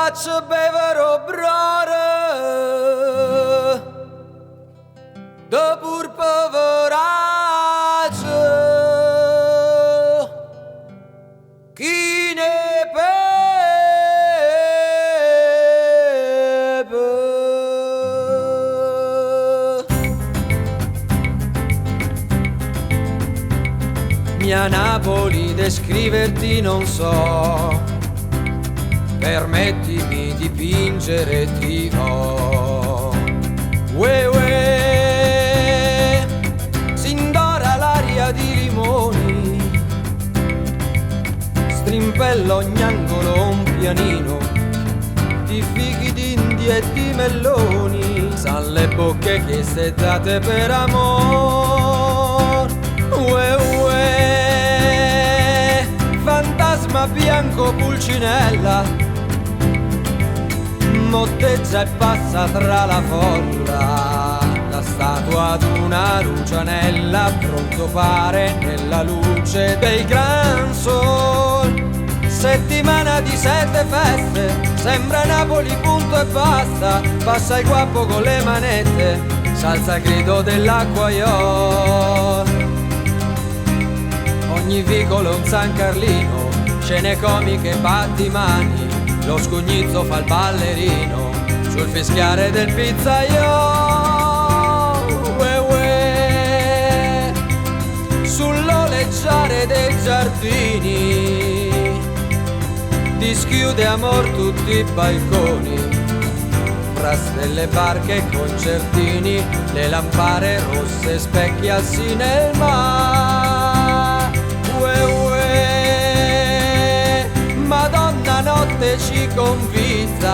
faccio bevere brare de pur poveraccio chi ne beve. Mia Napoli descriverti non so, permettimi di dipingere ti ho. Ue ue, s'indora l'aria di limoni, strimpella ogni angolo un pianino di fichi d'India e di melloni. San le bocche che se date per amor. Ue ue, fantasma bianco pulcinella, motteggia e passa tra la folla, la statua d'una rugianella, pronto pare nella luce del gran sol. Settimana di 7 feste, sembra Napoli punto e basta, passa il guappo con le manette, s'alza il grido dell'acquaiolo. Ogni vicolo un San Carlino, scene comiche batti mani, lo scugnizzo fa il ballerino sul fischiare del pizzaiolo. Ue ue, sull'oleggiare dei giardini, dischiude amor tutti i balconi, fra stelle, barche e concertini, le lampare rosse specchiarsi nel mare. Ue ue, Madonna notte ci convita,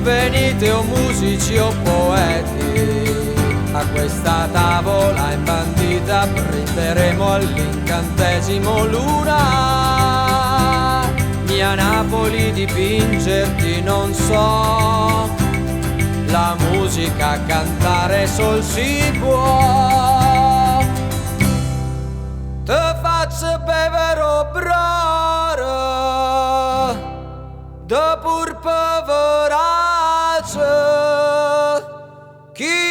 venite o musici o poeti, a questa tavola imbandita brinderemo all'incantesimo luna. Mia Napoli dipingerti non so, la musica cantare sol si può. Te faccio bevere brare de pur poveraccio chi